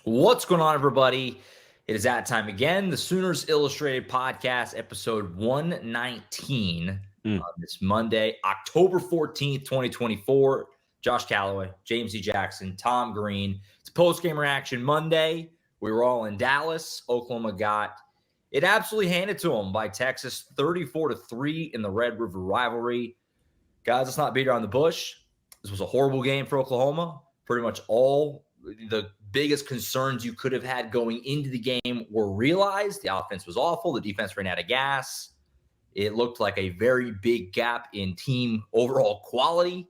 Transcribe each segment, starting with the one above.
What's going on, everybody? It is that time again. The Sooners Illustrated Podcast, episode 119 on this Monday, October 14th, 2024. Josh Callaway, James E. Jackson, Tom Green. It's post-game reaction Monday. We were all in Dallas. Oklahoma got it absolutely handed to them by Texas, 34-3 in the Red River rivalry. Guys, let's not beat around the bush. This was a horrible game for Oklahoma. Pretty much all the biggest concerns you could have had going into the game were realized. The offense was awful. The defense ran out of gas. It looked like a very big gap in team overall quality.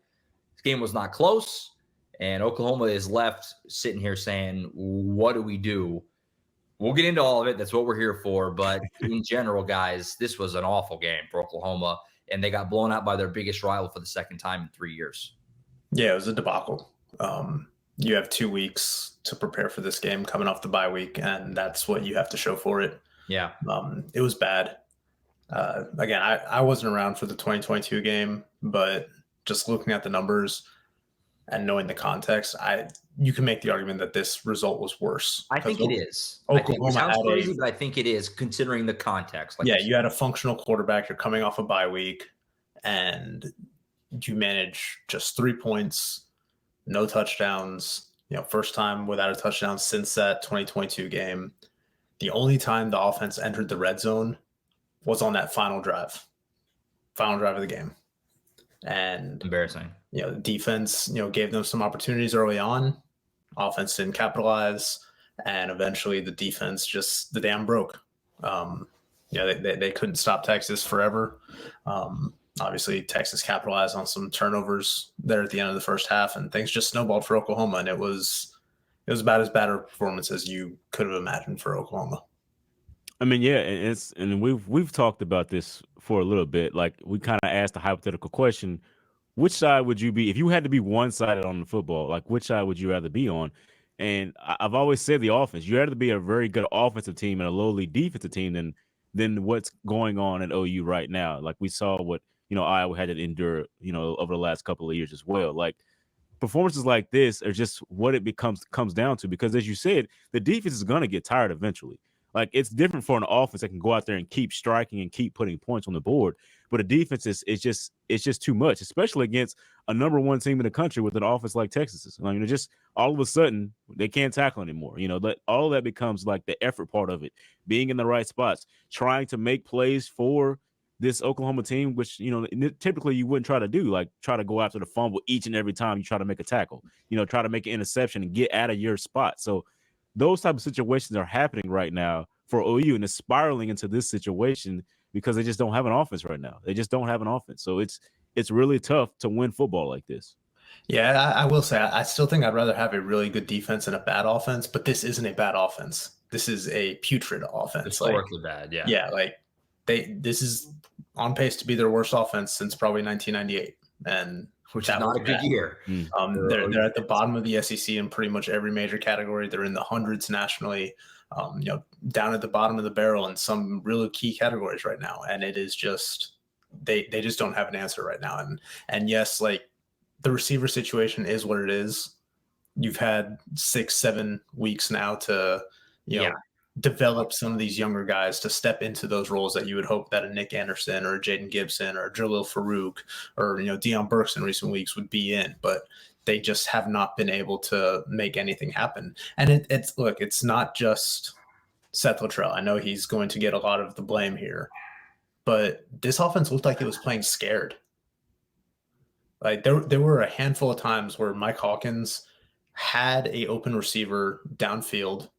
This game was not close, and Oklahoma is left sitting here saying, what do we do? We'll get into all of it. That's what we're here for. But in general, guys, this was an awful game for Oklahoma, and they got blown out by their biggest rival for the second time in 3 years. Yeah, it was a debacle. You have 2 weeks to prepare for this game coming off the bye week, and that's what you have to show for it. Yeah. It was bad. Again, I wasn't around for the 2022 game, but just looking at the numbers and knowing the context, you can make the argument that this result was worse. I think it is. Oklahoma it sounds crazy, but I think it is considering the context. Like you had a functional quarterback. You're coming off a bye week, and you manage just 3 points. No touchdowns, first time without a touchdown since that 2022 game. The only time the offense entered the red zone was on that final drive of the game. And embarrassing. The defense, gave them some opportunities early on. Offense didn't capitalize, and eventually the defense just the dam broke. They couldn't stop Texas forever. Obviously, Texas capitalized on some turnovers there at the end of the first half, and things just snowballed for Oklahoma. And it was about as bad a performance as you could have imagined for Oklahoma. I mean, yeah, and we've talked about this for a little bit. Like, we kind of asked a hypothetical question: which side would you be if you had to be one-sided on the football? Like, which side would you rather be on? And I've always said the offense. You rather be a very good offensive team and a lowly defensive team than what's going on at OU right now. Like, we saw what Iowa had to endure, over the last couple of years as well. Like, performances like this are just what it comes down to, because as you said, the defense is going to get tired eventually. Like, it's different for an offense that can go out there and keep striking and keep putting points on the board. But a defense it's just too much, especially against a number one team in the country with an offense like Texas's. I mean, just all of a sudden they can't tackle anymore. All of that becomes like the effort part of it, being in the right spots, trying to make plays for this Oklahoma team, which, typically you wouldn't try to do, like try to go after the fumble each and every time you try to make a tackle, try to make an interception and get out of your spot. So those type of situations are happening right now for OU, and it's spiraling into this situation because they just don't have an offense right now. They just don't have an offense. So it's really tough to win football like this. Yeah, I will say I still think I'd rather have a really good defense and a bad offense, but this isn't a bad offense. This is a putrid offense. Historically bad, yeah. Yeah, this is on pace to be their worst offense since probably 1998, and which is not a good year. They're at the bottom of the SEC in pretty much every major category. They're in the hundreds nationally, down at the bottom of the barrel in some really key categories right now. And it is just they just don't have an answer right now. And yes, like, the receiver situation is what it is. You've had 6-7 weeks now to develop some of these younger guys to step into those roles that you would hope that a Nick Anderson or a Jaden Gibson or Jalil Farouk or Deion Burks in recent weeks would be in, but they just have not been able to make anything happen. And it's not just Seth Luttrell. I know he's going to get a lot of the blame here, but this offense looked like it was playing scared. Like, there were a handful of times where Mike Hawkins had a open receiver downfield.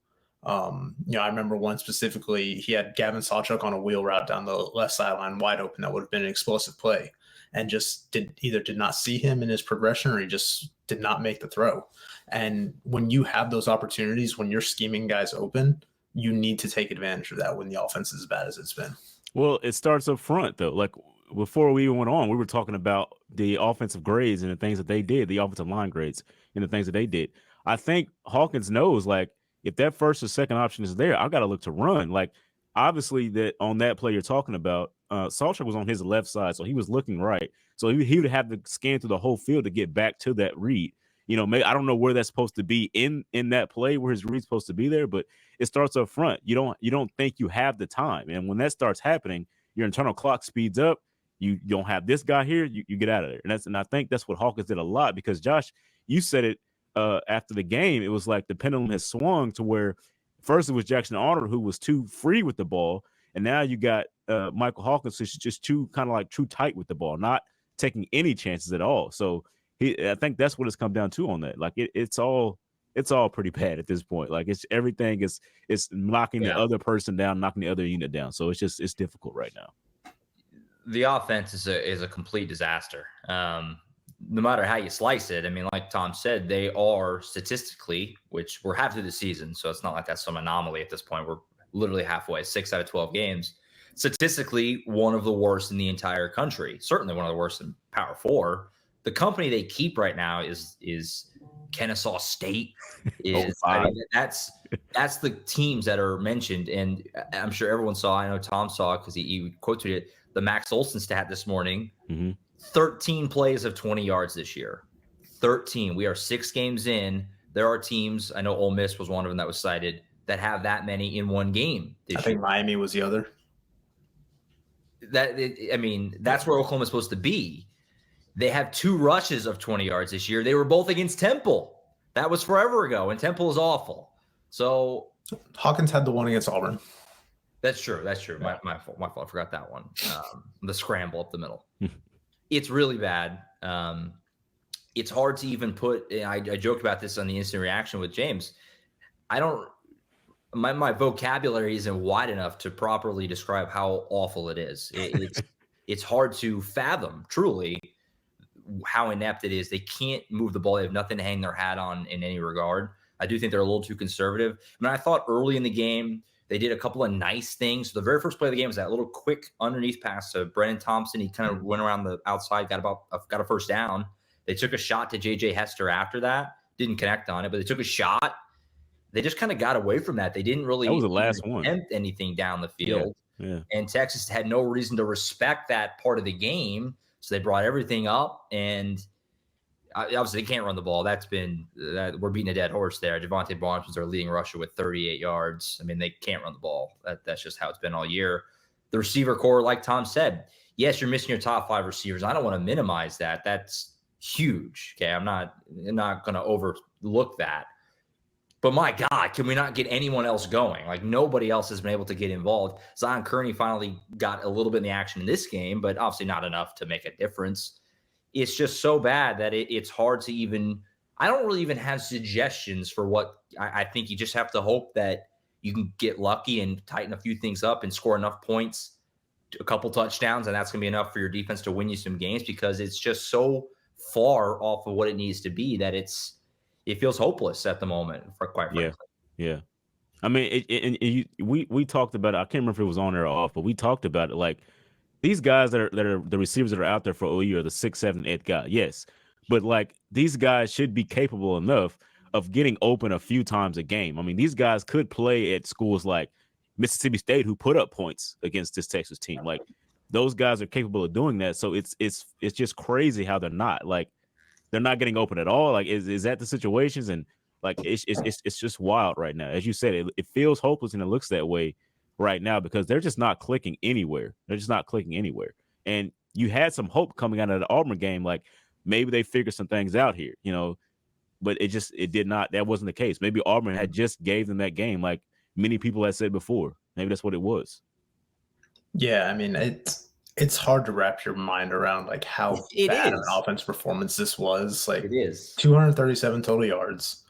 I remember one specifically, he had Gavin Sawchuk on a wheel route down the left sideline wide open. That would have been an explosive play, and just did not see him in his progression, or he just did not make the throw. And when you have those opportunities, when you're scheming guys open, you need to take advantage of that when the offense is as bad as it's been. Well, it starts up front, though. Like, before we even went on, we were talking about the offensive grades and the things that they did, the offensive line grades and the things that they did. I think Hawkins knows, like, if that first or second option is there, I've got to look to run. Like, obviously, that on that play you're talking about, Sawchuk was on his left side, so he was looking right. So he would have to scan through the whole field to get back to that read. maybe I don't know where that's supposed to be in that play where his read's supposed to be there, but it starts up front. You don't think you have the time, and when that starts happening, your internal clock speeds up. You don't have this guy here. You get out of there, and I think that's what Hawkins did a lot because Josh, you said it after the game. It was like the pendulum has swung to where first it was Jackson Arnold who was too free with the ball, and now you got Michael Hawkins who's just too kind of like too tight with the ball, not taking any chances at all. So I think that's what it's come down to on that. Like it's all pretty bad at this point. Like everything is knocking the other person down, knocking the other unit down. So it's difficult right now. The offense is a complete disaster. No matter how you slice it. I mean, like Tom said, they are statistically, which we're half through the season, so it's not like that's some anomaly at this point. We're literally halfway, 6 out of 12 games. Statistically, one of the worst in the entire country. Certainly one of the worst in Power 4. The company they keep right now is Kennesaw State. That's the teams that are mentioned, and I'm sure everyone saw. I know Tom saw it because he quoted it. The Max Olson stat this morning: 13 plays of 20 yards this year. 13. We are 6 games in. There are teams. I know Ole Miss was one of them that was cited that have that many in one game. I think Miami was the other. That's where Oklahoma's supposed to be. They have 2 rushes of 20 yards this year. They were both against Temple. That was forever ago, and Temple is awful. So Hawkins had the one against Auburn. That's true. Yeah. My fault. I forgot that one. The scramble up the middle. It's really bad. It's hard to even put. I joked about this on the instant reaction with James. My vocabulary isn't wide enough to properly describe how awful it is. It's hard to fathom truly how inept it is. They can't move the ball. They have nothing to hang their hat on in any regard. I do think they're a little too conservative. I thought early in the game they did a couple of nice things. The very first play of the game was that little quick underneath pass to Brennan Thompson. He kind of went around the outside, got a first down. They took a shot to J.J. Hester after that. Didn't connect on it, but they took a shot. They just kind of got away from that. They didn't really that was the last attempt anything down the field. Yeah. And Texas had no reason to respect that part of the game. So they brought everything up, and obviously they can't run the ball. We're beating a dead horse there. Javonte Barnes was their leading rusher with 38 yards. They can't run the ball. That's just how it's been all year. The receiver core, like Tom said, yes, you're missing your top 5 receivers. I don't want to minimize that. That's huge. Okay, I'm not going to overlook that. But my God, can we not get anyone else going? Like nobody else has been able to get involved. Zion Kearney finally got a little bit in the action in this game, but obviously not enough to make a difference. It's just so bad that it's hard to even – I don't really even have suggestions for what I think. You just have to hope that you can get lucky and tighten a few things up and score enough points, a couple touchdowns, and that's going to be enough for your defense to win you some games because it's just so far off of what it needs to be that it feels hopeless at the moment, quite frankly. Yeah. We talked about it. I can't remember if it was on or off, but we talked about it. Like these guys that are the receivers that are out there for OU are the 6, 7, 8 guy. Yes, but like these guys should be capable enough of getting open a few times a game. These guys could play at schools like Mississippi State, who put up points against this Texas team. Like those guys are capable of doing that. So it's just crazy how they're not getting open at all. Like, is that the situations? And like, it's just wild right now. As you said, it feels hopeless and it looks that way right now because they're just not clicking anywhere. And you had some hope coming out of the Auburn game. Like maybe they figured some things out here, but it did not. That wasn't the case. Maybe Auburn had just gave them that game. Like many people had said before, maybe that's what it was. Yeah. It's hard to wrap your mind around like how bad an offense performance this was. Like it is 237 total yards,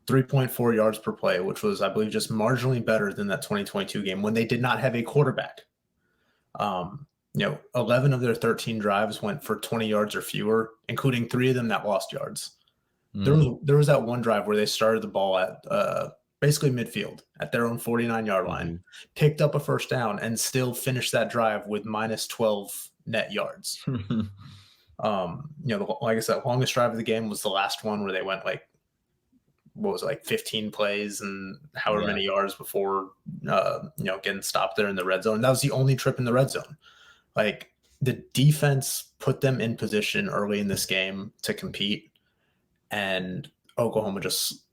3.4 yards per play, which was, I believe, just marginally better than that 2022 game when they did not have a quarterback. 11 of their 13 drives went for 20 yards or fewer, including 3 of them that lost yards. There was that one drive where they started the ball at basically midfield at their own 49-yard line, picked up a first down, and still finished that drive with minus 12 net yards. Like I said, longest drive of the game was the last one where they went 15 plays and however many yards before, getting stopped there in the red zone. That was the only trip in the red zone. Like the defense put them in position early in this game to compete. and Oklahoma just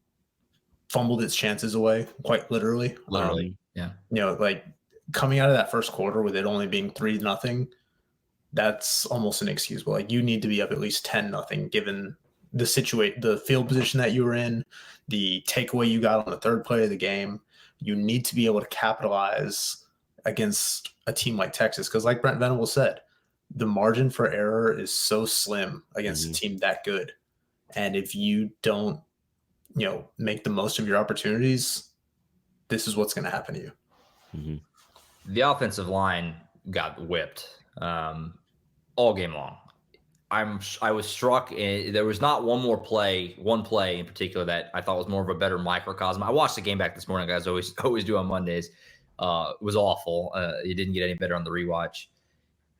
fumbled its chances away, quite literally. Literally, yeah. Like coming out of that first quarter with it only being 3-0, that's almost inexcusable. Like you need to be up at least 10-0, given the field position that you were in, the takeaway you got on the third play of the game. You need to be able to capitalize against a team like Texas, because like Brent Venables said, the margin for error is so slim against a team that good. And if you don't, make the most of your opportunities, this is what's going to happen to you. The offensive line got whipped all game long. I was struck. There was not one play in particular that I thought was more of a better microcosm. I watched the game back this morning, guys. Always do on Mondays. It was awful. It didn't get any better on the rewatch.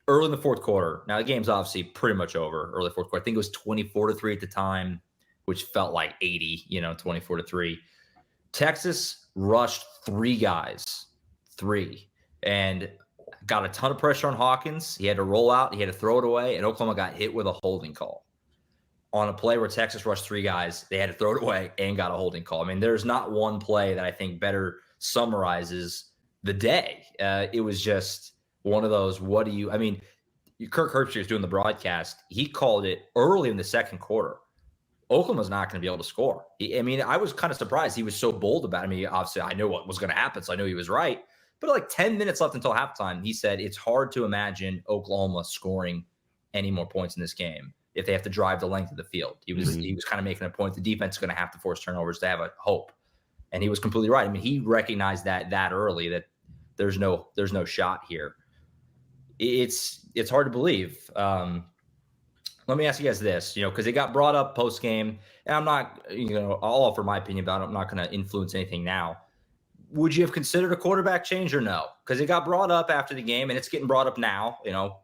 Early in the fourth quarter. Now the game's obviously pretty much over. Early fourth quarter. I think it was 24-3 at the time, which felt like 80. 24-3. Texas rushed 3 guys, and got a ton of pressure on Hawkins. He had to roll out. He had to throw it away, and Oklahoma got hit with a holding call. On a play where Texas rushed 3 guys, they had to throw it away and got a holding call. I mean, there's not one play that I think better summarizes the day. It was just one of those, Kirk Herbstreit was doing the broadcast. He called it early in the second quarter. Oklahoma's not going to be able to score. I was kind of surprised he was so bold about it. Obviously, I knew what was going to happen, so I knew he was right. But like 10 minutes left until halftime, he said it's hard to imagine Oklahoma scoring any more points in this game if they have to drive the length of the field. He was kind of making a point. The defense is going to have to force turnovers to have a hope. And he was completely right. He recognized that early, that there's no shot here. It's hard to believe. Let me ask you guys this, because it got brought up post game, and I'm not, I'll offer my opinion about it. I'm not going to influence anything now. Would you have considered a quarterback change or no? Because it got brought up after the game, and it's getting brought up now.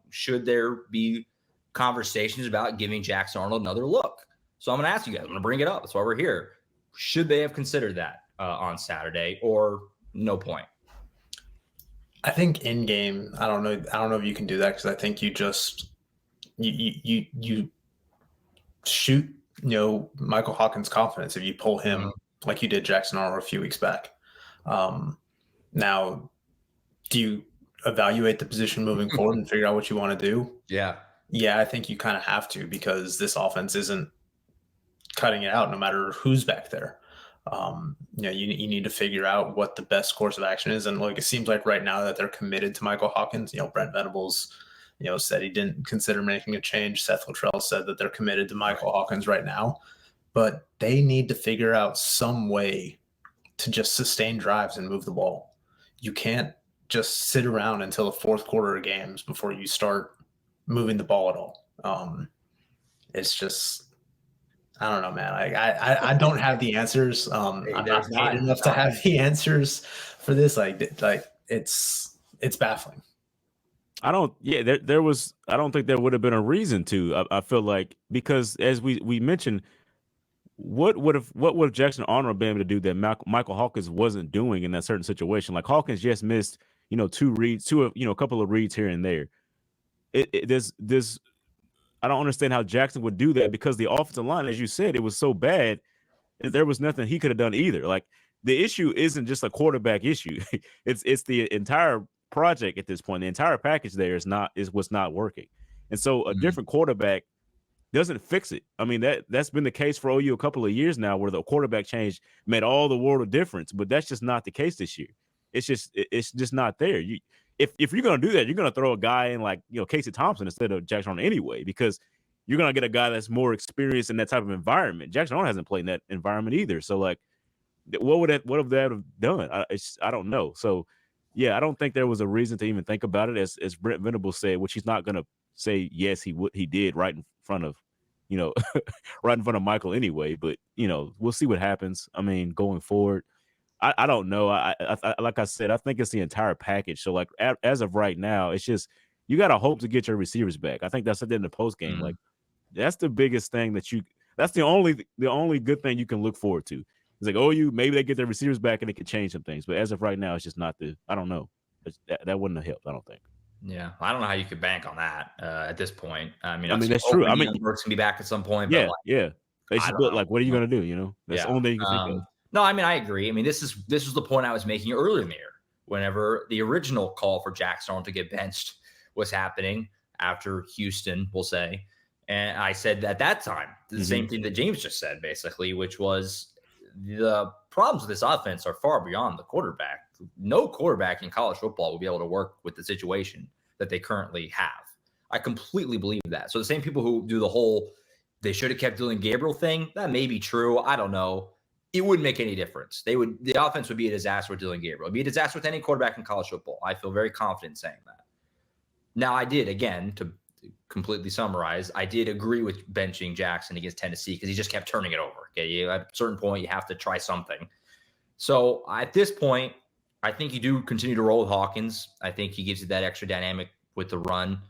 Should there be conversations about giving Jackson Arnold another look? So I'm going to ask you guys. I'm going to bring it up. That's why we're here. Should they have considered that on Saturday, or no point? I think in game, I don't know if you can do that, because I think you just you shoot Michael Hawkins' confidence if you pull him like you did Jackson Arnold a few weeks back. Now, do you evaluate the position moving forward and figure out what you want to do? Yeah, I think you kind of have to, because this offense isn't cutting it out no matter who's back there. You need to figure out what the best course of action is. And it seems like right now that they're committed to Michael Hawkins. Brent Venables, said he didn't consider making a change. Seth Luttrell said that they're committed to Michael Hawkins right now, but they need to figure out some way to just sustain drives and move the ball. You can't just sit around until the fourth quarter of games before you start moving the ball at all. It's just, I don't know, man. I don't have the answers. I'm not paid enough to have the answers for this. It's baffling. I don't think there would have been a reason to. I feel like, because as we mentioned, what would have Jackson Arnold been able to do that Michael Hawkins wasn't doing in that certain situation? Like Hawkins just missed, 2 reads, a couple of reads here and there. There's I don't understand how Jackson would do that, because the offensive line, as you said, it was so bad, there was nothing he could have done either. Like, the issue isn't just a quarterback issue; it's the entire project at this point. The entire package there is what's not working, and so a different quarterback doesn't fix it. That's been the case for OU a couple of years now, where the quarterback change made all the world of difference, but that's just not the case this year. It's just not there. If you're going to do that, you're going to throw a guy in like, Casey Thompson instead of Jackson Arnold anyway, because you're going to get a guy that's more experienced in that type of environment. Jackson Arnold hasn't played in that environment either. So like, what have that have done? I don't know. So yeah, I don't think there was a reason to even think about it, as Brent Venables said, which he's not going to say yes he did right in front of right in front of Michael anyway. But we'll see what happens. Going forward, I don't know. I like I said, I think it's the entire package. So like as of right now, it's just, you got to hope to get your receivers back. I think that's in the post game. Like, that's the biggest thing that's the only good thing you can look forward to. It's like, maybe they get their receivers back and it could change some things. But as of right now, it's just not I don't know. That wouldn't have helped, I don't think. Yeah, I don't know how you could bank on that at this point. That's true. Burks can be back at some point. Yeah, but yeah. But like, what are you going to do? You know, that's the only thing you can think of. No, I mean, I agree. I mean, this is the point I was making earlier in the year. Whenever the original call for Jackson Arnold to get benched was happening after Houston, we'll say, and I said at that time the same thing that James just said, basically, which was the problems with this offense are far beyond the quarterback. No quarterback in college football will be able to work with the situation that they currently have. I completely believe that. So the same people who do the whole they should have kept Dylan Gabriel thing, that may be true. I don't know. It wouldn't make any difference. The offense would be a disaster with Dylan Gabriel. It'd be a disaster with any quarterback in college football. I feel very confident in saying that. Now, I did, again, to completely summarize, I did agree with benching Jackson against Tennessee because he just kept turning it over. Okay, at a certain point, you have to try something. So at this point, I think you do continue to roll with Hawkins. I think he gives you that extra dynamic with the run.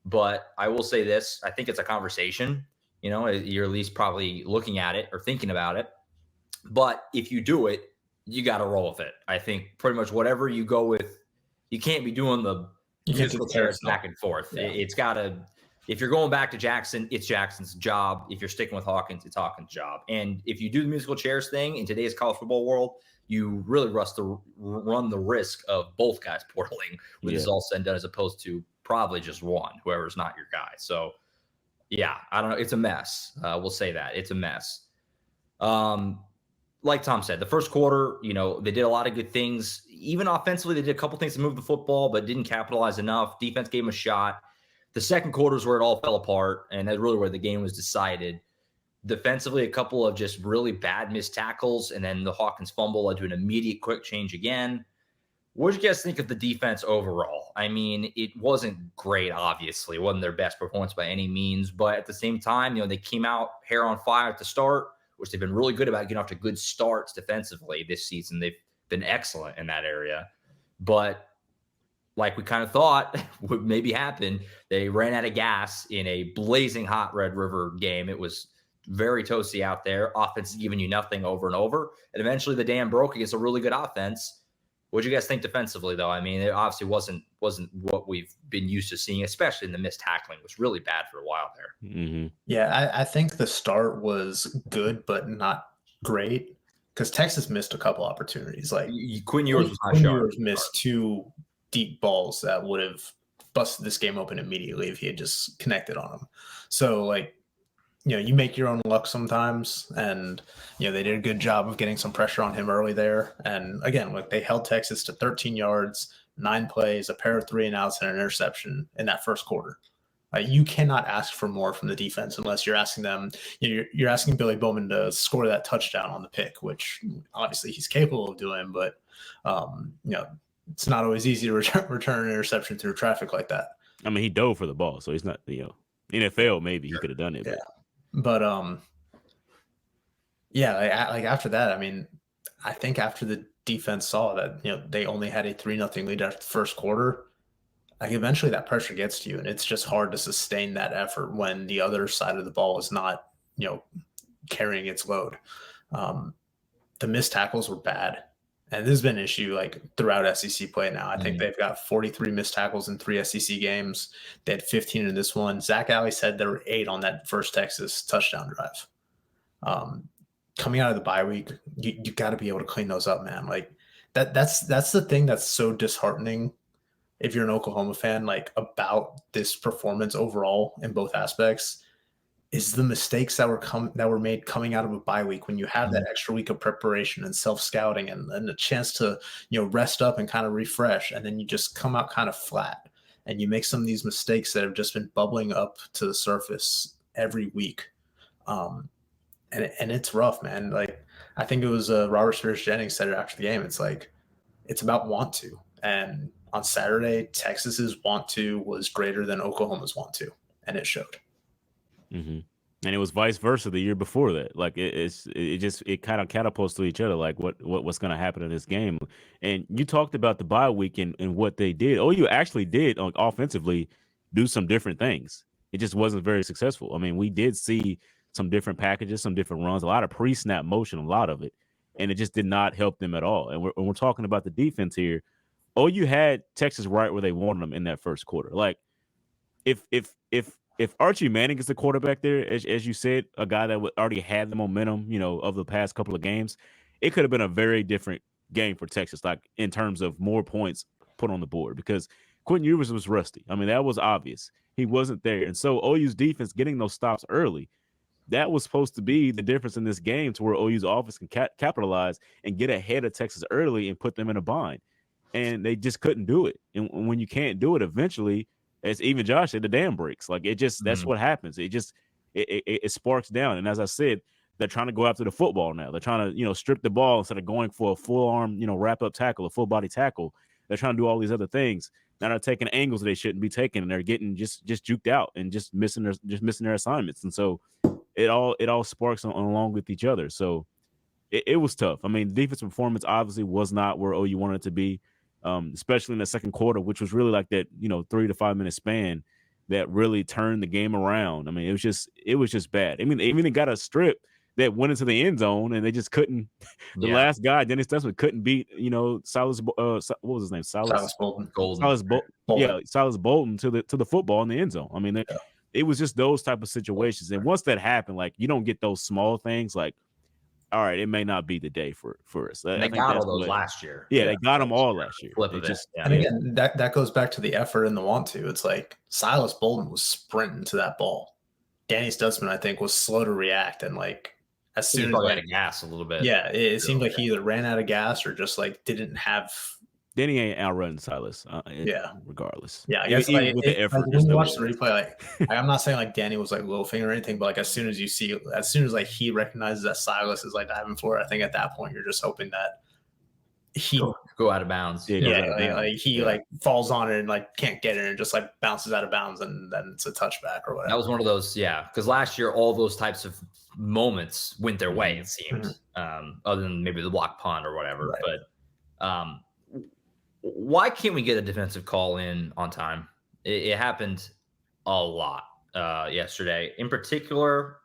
But I will say this, I think it's a conversation. You know, you're at least probably looking at it or thinking about it. But if you do it, you got to roll with it. I think pretty much whatever you go with, you can't be doing the musical chairs back and forth. Yeah. It's got to, if you're going back to Jackson, it's Jackson's job. If you're sticking with Hawkins, it's Hawkins' job. And if you do the musical chairs thing in today's college football world, you really run the risk of both guys portaling when it's all said and done, as opposed to probably just one, whoever's not your guy. So, yeah, I don't know. It's a mess. We'll say that. It's a mess. Like Tom said, the first quarter, you know, they did a lot of good things. Even offensively, they did a couple things to move the football, but didn't capitalize enough. Defense gave them a shot. The second quarter is where it all fell apart, and that's really where the game was decided. Defensively, a couple of just really bad missed tackles, and then the Hawkins fumble led to an immediate quick change again. What did you guys think of the defense overall? I mean, it wasn't great, obviously. It wasn't their best performance by any means, but at the same time, you know, they came out hair on fire at the start, which they've been really good about getting off to good starts defensively this season. They've been excellent in that area. But like we kind of thought would maybe happen, they ran out of gas in a blazing hot Red River game. It was very toasty out there. Offense is giving you nothing over and over. And eventually the dam broke against a really good offense. What do you guys think defensively, though? I mean, it obviously wasn't what we've been used to seeing, especially in the missed tackling. It was really bad for a while there. Mm-hmm. Yeah, I think the start was good, but not great, because Texas missed a couple opportunities. Like Quinn Ewers missed two deep balls that would have busted this game open immediately if he had just connected on them. So, like, you know, you make your own luck sometimes, and, you know, they did a good job of getting some pressure on him early there. And again, like, they held Texas to 13 yards, 9 plays, a pair of 3-and-outs, and an interception in that first quarter. You cannot ask for more from the defense unless you're asking them, you know, you're asking Billy Bowman to score that touchdown on the pick, which obviously he's capable of doing, but, you know, it's not always easy to return an interception through traffic like that. I mean, he dove for the ball, so he's not, you know, NFL, maybe he could have done it. Yeah. But like after that, I mean, I think after the defense saw that, you know, they only had a 3-0 lead after the first quarter, like eventually that pressure gets to you, and it's just hard to sustain that effort when the other side of the ball is not, you know, carrying its load. The missed tackles were bad, and this has been an issue like throughout SEC play now. I think they've got 43 missed tackles in 3 SEC games. They had 15 in this one. Zach Alley said there were 8 on that first Texas touchdown drive. Coming out of the bye week, you got to be able to clean those up, man. Like that's the thing that's so disheartening if you're an Oklahoma fan, like, about this performance overall in both aspects, is the mistakes that were made coming out of a bye week when you have that extra week of preparation and self-scouting and a chance to, you know, rest up and kind of refresh, and then you just come out kind of flat and you make some of these mistakes that have just been bubbling up to the surface every week. And it's rough, man. Like, I think it was Robert Spears Jennings said it after the game. It's like, it's about want to. And on Saturday, Texas's want to was greater than Oklahoma's want to, and it showed. Mm-hmm. And it was vice versa the year before that. Like it kind of catapults to each other. Like what's going to happen in this game. And you talked about the bye week and what they did. OU actually did offensively do some different things. It just wasn't very successful. I mean, we did see some different packages, some different runs, a lot of pre-snap motion, a lot of it, and it just did not help them at all. And we're talking about the defense here. OU had Texas right where they wanted them in that first quarter. Like if if Archie Manning is the quarterback there, as you said, a guy that already had the momentum, of the past couple of games, it could have been a very different game for Texas, like in terms of more points put on the board because Quentin Ewers was rusty. I mean, that was obvious. He wasn't there. And so OU's defense getting those stops early, that was supposed to be the difference in this game to where OU's offense can capitalize and get ahead of Texas early and put them in a bind. And they just couldn't do it. And when you can't do it, eventually, as even Josh said, the dam breaks. Like it just that's what happens. It sparks down. And as I said, they're trying to go after the football now. They're trying to, strip the ball instead of going for a full arm, wrap up tackle, a full body tackle. They're trying to do all these other things. Now they're taking angles that they shouldn't be taking, and they're getting just juked out and just missing their assignments. And so it all sparks along with each other. So it was tough. I mean, defensive performance obviously was not where OU wanted it to be, especially in the second quarter, which was really like that 3 to 5 minute span that really turned the game around. I mean, it was just bad. I mean, they got a strip that went into the end zone and they just couldn't. The last guy, Dennis Stutzman, couldn't beat Silas. What was his name? Silas Bolton. Bolton. Yeah, Silas Bolton to the football in the end zone. I mean, it was just those type of situations. And once that happened, like you don't get those small things like, all right, it may not be the day for us. They got all those last year. Yeah, they got them all last year. And again, that goes back to the effort and the want to. It's like Silas Bolton was sprinting to that ball. Danny Stutzman, I think, was slow to react, and like as soon as out of gas a little bit. Yeah, it seemed like he either ran out of gas or just like didn't have. Then he ain't outrun Silas. Regardless. Yeah, I guess even with the effort. When you watch the replay, I'm not saying like Danny was like little finger or anything, but like as soon as like he recognizes that Silas is like diving for it, I think at that point you're just hoping that he go out of bounds. He falls on it and like can't get it and just like bounces out of bounds and then it's a touchback or whatever. That was one of those, because last year all those types of moments went their way, it seemed. Other than maybe the block punt or whatever. Right. But why can't we get a defensive call in on time? It happened a lot yesterday. In particular,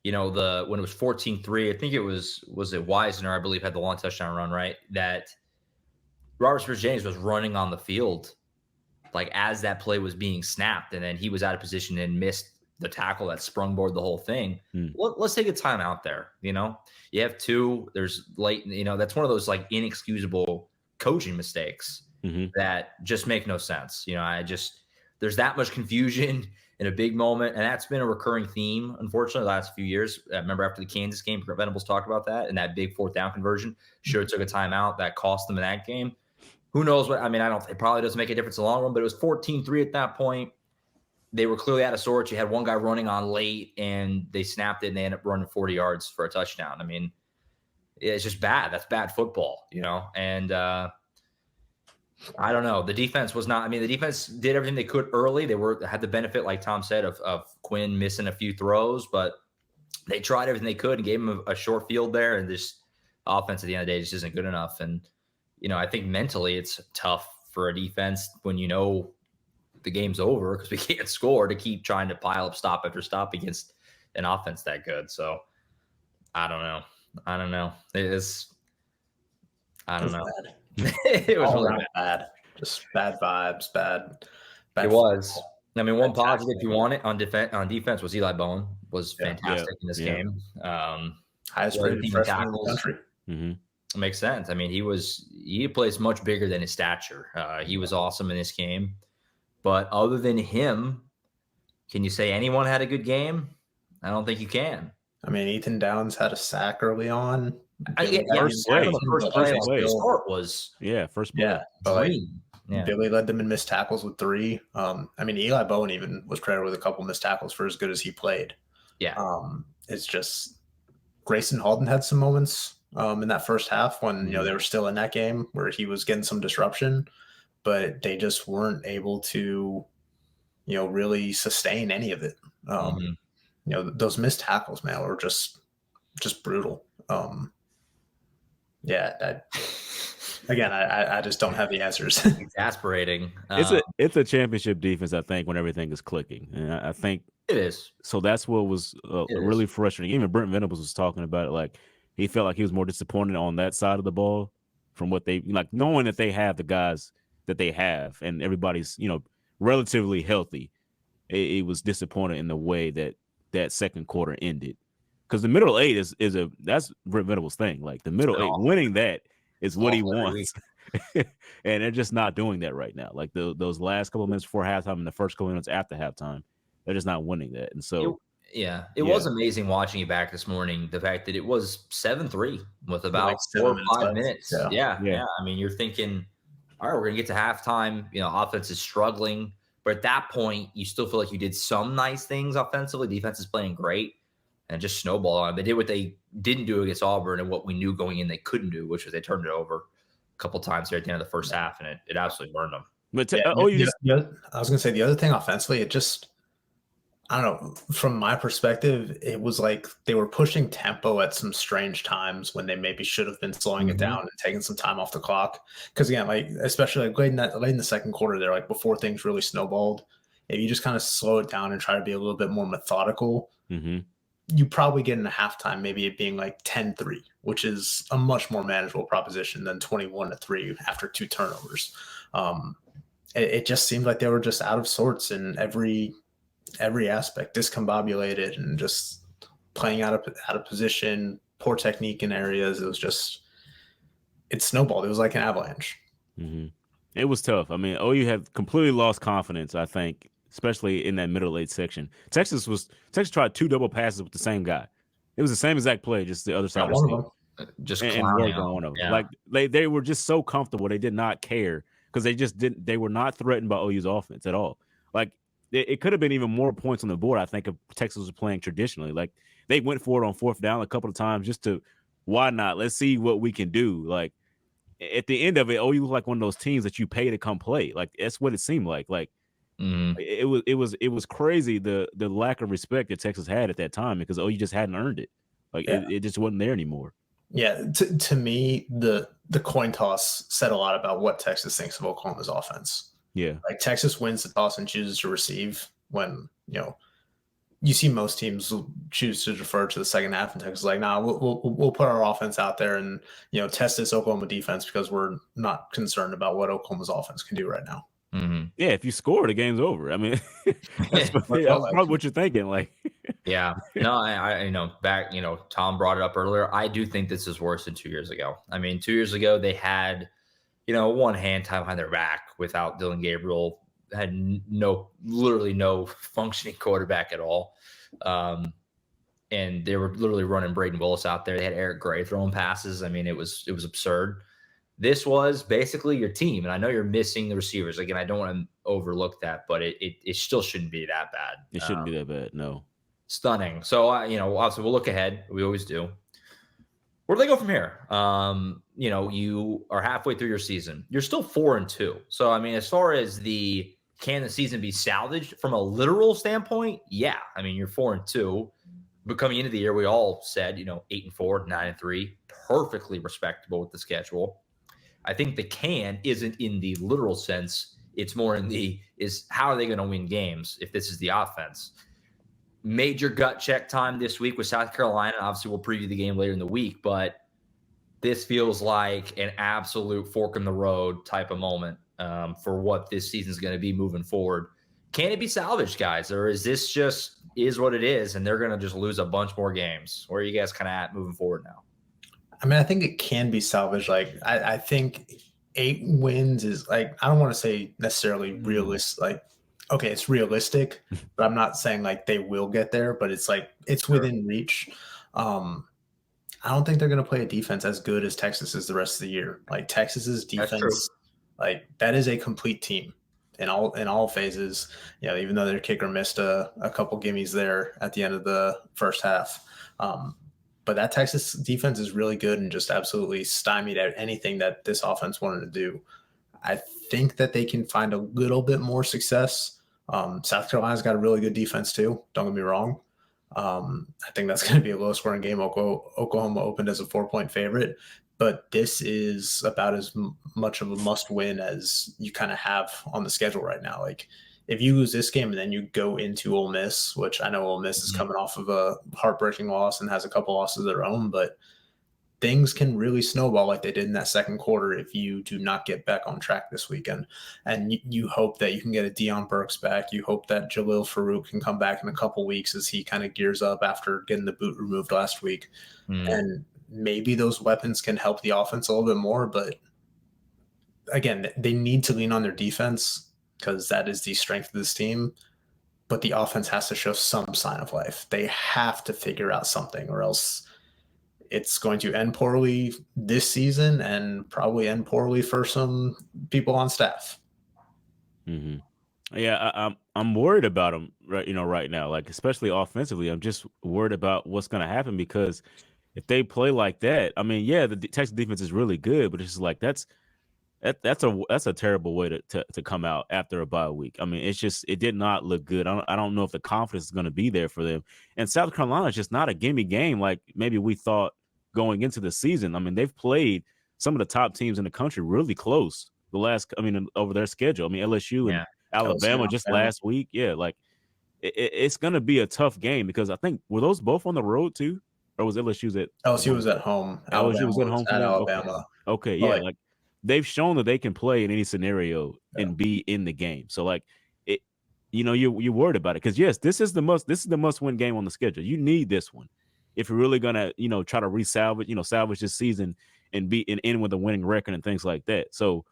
when it was 14-3, I think it was it Wisner, I believe, had the long touchdown run, right? That Robert Smith-James was running on the field like as that play was being snapped, and then he was out of position and missed the tackle that sprungboard the whole thing. Let's take a time out there. You have two, there's late, that's one of those like inexcusable coaching mistakes that just make no sense. There's that much confusion in a big moment, and that's been a recurring theme, unfortunately, the last few years. I remember after the Kansas game, Venables talked about that, and that big fourth down conversion sure took a timeout that cost them in that game. Who knows what? I mean, it probably doesn't make a difference in the long run, but it was 14-3 at that point. They were clearly out of sorts. You had one guy running on late, and they snapped it, and they ended up running 40 yards for a touchdown. I mean, it's just bad. That's bad football, and I don't know. The defense was not. I mean, the defense did everything they could early. They had the benefit, like Tom said, of Quinn missing a few throws, but they tried everything they could and gave him a short field there. And this offense at the end of the day just isn't good enough. And I think mentally it's tough for a defense when the game's over because we can't score to keep trying to pile up stop after stop against an offense that good. So I don't know. I don't know. It was really bad. Just bad vibes, bad. It was. I mean, one positive if you want it on defense was Eli Bowen was fantastic in this game. Highest rated freshman in the country. It makes sense. I mean, he plays much bigger than his stature. He was awesome in this game. But other than him, can you say anyone had a good game? I don't think you can. I mean, Ethan Downs had a sack early on. First play was first play. Billy led them in missed tackles with 3. I mean, Eli Bowen even was credited with a couple missed tackles for as good as he played. It's just Grayson Halden had some moments in that first half when they were still in that game where he was getting some disruption, but they just weren't able to really sustain any of it. Those missed tackles, man, were just brutal. I just don't have the answers. Exasperating. It's a championship defense, I think, when everything is clicking, and I think it is. So that's what was really frustrating. Even Brent Venables was talking about it. Like he felt like he was more disappointed on that side of the ball from what they like, knowing that they have the guys that they have, and everybody's relatively healthy. it was disappointed in the way that second quarter ended. Because the middle eight that's Brent Venables' thing. Like the middle eight, awful. winning that is what he Awful every wants. And they're just not doing that right now. Like those last couple of minutes before halftime and the first couple of minutes after halftime, they're just not winning that. And so it was amazing watching it back this morning. The fact that it was 7-3 with about Like 4 or 5 left. minutes. Yeah. Yeah. I mean, you're thinking, all right, we're gonna get to halftime. Offense is struggling, but at that point, you still feel like you did some nice things offensively. Defense is playing great, and just snowball on. They did what they didn't do against Auburn, and what we knew going in they couldn't do, which was they turned it over a couple times here at the end of the first half, and it absolutely burned them. But I was gonna say the other thing offensively, it just, I don't know, from my perspective, it was like they were pushing tempo at some strange times when they maybe should have been slowing it down and taking some time off the clock. Because again, like especially like late in the second quarter there, like before things really snowballed, if you just kind of slow it down and try to be a little bit more methodical, you probably get in a halftime maybe it being like 10-3, which is a much more manageable proposition than 21-3 after 2 turnovers. It just seemed like they were just out of sorts in every aspect, discombobulated and just playing out of position, poor technique in areas. It snowballed. It was like an avalanche. It was tough. I mean, OU had completely lost confidence, I think, especially in that middle eight section. Texas tried 2 double passes with the same guy. It was the same exact play, just the other side of the field. Just and worked on one of them. Yeah. Like they were just so comfortable. They did not care because they were not threatened by OU's offense at all. Like it could have been even more points on the board, I think, if Texas was playing traditionally. Like they went for it on 4th down a couple of times just to, why not? Let's see what we can do. Like at the end of it, OU was like one of those teams that you pay to come play. Like that's what it seemed like. Like it was crazy the lack of respect that Texas had at that time because OU just hadn't earned it. Like it just wasn't there anymore. Yeah, to me, the coin toss said a lot about what Texas thinks of Oklahoma's offense. Yeah, like Texas wins the toss and chooses to receive when you see most teams choose to defer to the second half, and Texas is like, nah, we'll put our offense out there and test this Oklahoma defense because we're not concerned about what Oklahoma's offense can do right now. Yeah, if you score, the game's over. I mean, that's probably what you're thinking. Like, yeah, no, I back. Tom brought it up earlier. I do think this is worse than 2 years ago. I mean, 2 years ago they had, one hand tied behind their back without Dylan Gabriel. Had literally no functioning quarterback at all, and they were literally running Braden Willis out there. They had Eric Gray throwing passes. I mean, it was absurd. This was basically your team, and I know you're missing the receivers. Again, I don't want to overlook that, but it still shouldn't be that bad. It shouldn't be that bad, no. Stunning. So, obviously we'll look ahead. We always do. Where do they go from here? You are halfway through your season. You're still 4-2. So, I mean, as far as can the season be salvaged from a literal standpoint? Yeah. I mean, you're 4-2. But coming into the year, we all said, 8-4, 9-3, perfectly respectable with the schedule. I think the can isn't in the literal sense. It's more in is how are they going to win games if this is the offense? Major gut check time this week with South Carolina. Obviously, we'll preview the game later in the week, but this feels like an absolute fork in the road type of moment for what this season is going to be moving forward. Can it be salvaged, guys? Or is this just is what it is and they're going to just lose a bunch more games? Where are you guys kind of at moving forward now? I mean, I think it can be salvaged. Like, I think 8 wins is like, I don't want to say necessarily realistic. Like, okay, it's realistic, but I'm not saying like they will get there, but it's like, it's within reach. I don't think they're going to play a defense as good as Texas is the rest of the year. Like Texas's defense, like that is a complete team in all phases. Even though their kicker missed a couple gimmies there at the end of the first half. But that Texas defense is really good and just absolutely stymied at anything that this offense wanted to do. I think that they can find a little bit more success. South Carolina's got a really good defense too. Don't get me wrong. I think that's going to be a low-scoring game. Oklahoma opened as a 4-point favorite, but this is about as much of a must-win as you kind of have on the schedule right now. Like, if you lose this game and then you go into Ole Miss, which I know Ole Miss is coming off of a heartbreaking loss and has a couple losses of their own, but things can really snowball like they did in that second quarter if you do not get back on track this weekend. And you hope that you can get a Deion Burks back. You hope that Jalil Farouk can come back in a couple weeks as he kind of gears up after getting the boot removed last week. And maybe those weapons can help the offense a little bit more. But again, they need to lean on their defense because that is the strength of this team. But the offense has to show some sign of life. They have to figure out something, or else it's going to end poorly this season and probably end poorly for some people on staff. Yeah, I'm worried about them right now. Like, especially offensively, I'm just worried about what's going to happen, because if they play like that, I mean, yeah, the Texas defense is really good, but it's just like that's a terrible way to come out after a bye week. I mean, it did not look good. I don't know if the confidence is going to be there for them. And South Carolina is just not a gimme game like maybe we thought going into the season. I mean, they've played some of the top teams in the country really close over their schedule. I mean, LSU and Alabama just last week. Yeah, like it's going to be a tough game, because I think, were those both on the road too? Or was LSU was at home? LSU was at home at Alabama. Okay, yeah, like they've shown that they can play in any scenario and be in the game. So like you're worried about it, because yes, this is the must-win game on the schedule. You need this one if you're really gonna try to salvage this season and end with a winning record and things like that. So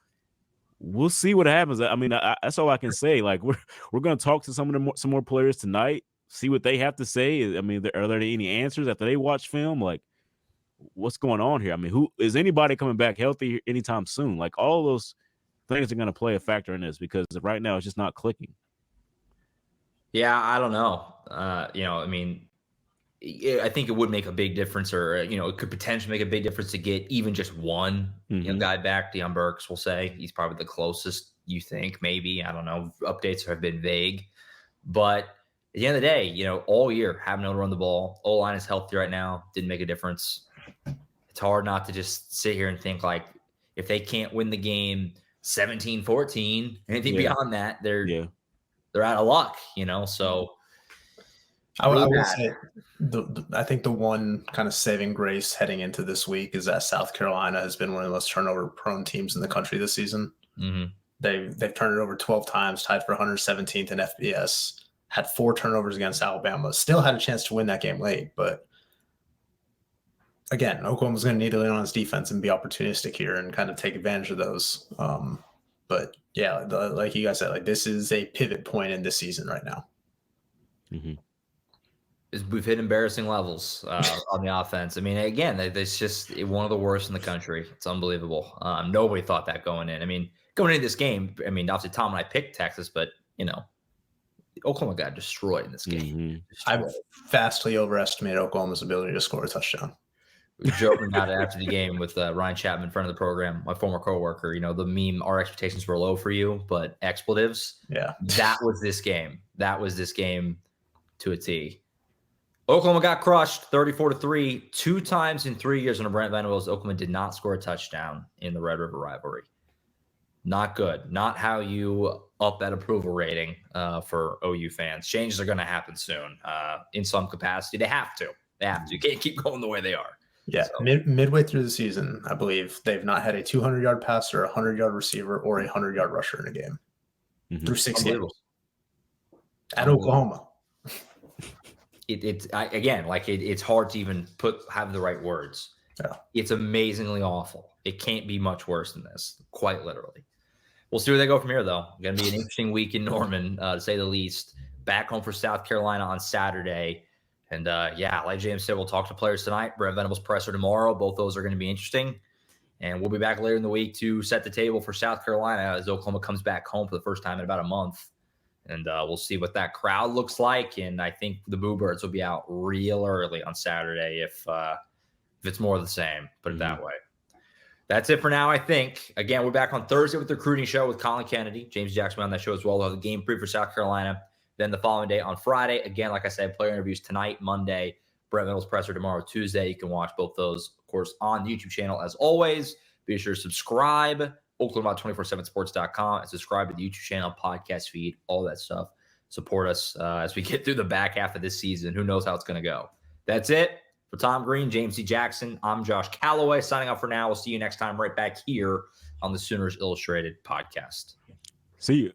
we'll see what happens. I mean, that's all I can say. Like, we're gonna talk to some more players tonight, see what they have to say. I mean, are there any answers after they watch film? Like, what's going on here? I mean, who is anybody coming back healthy anytime soon? Like, all those things are going to play a factor in this, because right now it's just not clicking. Yeah, I don't know. I mean, I think it would make a big difference, or it could potentially make a big difference to get even just one guy back. Deion Burks, we'll say he's probably the closest. You think maybe, I don't know. Updates have been vague, but at the end of the day, all year having to run the ball. O-line is healthy right now. Didn't make a difference. It's hard not to just sit here and think, like, if they can't win the game 17-14, anything beyond that, they're out of luck, So I would say I think the one kind of saving grace heading into this week is that South Carolina has been one of the most turnover-prone teams in the country this season. They've turned it over 12 times, tied for 117th in FBS, had 4 turnovers against Alabama, still had a chance to win that game late, but again, Oklahoma's going to need to lean on its defense and be opportunistic here and kind of take advantage of those. But yeah, like you guys said, like, this is a pivot point in this season right now. We've hit embarrassing levels on the offense. I mean, again, it's just one of the worst in the country. It's unbelievable. Nobody thought that going in. I mean, going into this game, obviously Tom and I picked Texas, but Oklahoma got destroyed in this game. I vastly overestimated Oklahoma's ability to score a touchdown. We were joking about it after the game with Ryan Chapman, in front of the program, my former coworker. The meme, our expectations were low for you, but expletives. Yeah. That was this game. That was this game to a T. Oklahoma got crushed 34-3. 2 times in 3 years under Brent Venables, Oklahoma did not score a touchdown in the Red River rivalry. Not good. Not how you up that approval rating for OU fans. Changes are going to happen soon in some capacity. They have to. You can't keep going the way they are. Yeah, so. Midway through the season, I believe they've not had a 200-yard passer, a 100-yard receiver, or a 100-yard rusher in a game through 6 games at Oklahoma. It's hard to even have the right words. Yeah. It's amazingly awful. It can't be much worse than this, quite literally. We'll see where they go from here, though. Going to be an interesting week in Norman, to say the least. Back home for South Carolina on Saturday. And, like James said, we'll talk to players tonight. Brent Venables presser tomorrow. Both those are going to be interesting. And we'll be back later in the week to set the table for South Carolina as Oklahoma comes back home for the first time in about a month. And we'll see what that crowd looks like. And I think the Boo Birds will be out real early on Saturday if it's more of the same, put it that way. That's it for now, I think. Again, we're back on Thursday with the recruiting show with Colin Kennedy. James Jackson on that show as well. We'll have the game preview for South Carolina. Then the following day on Friday, again, like I said, player interviews tonight, Monday, Brent Venables presser tomorrow, Tuesday. You can watch both those, of course, on the YouTube channel. As always, be sure to subscribe, Oklahoma247sports.com, and subscribe to the YouTube channel, podcast feed, all that stuff. Support us as we get through the back half of this season. Who knows how it's going to go. That's it. For Tom Green, James C. Jackson, I'm Josh Callaway signing off for now. We'll see you next time right back here on the Sooners Illustrated podcast. See you.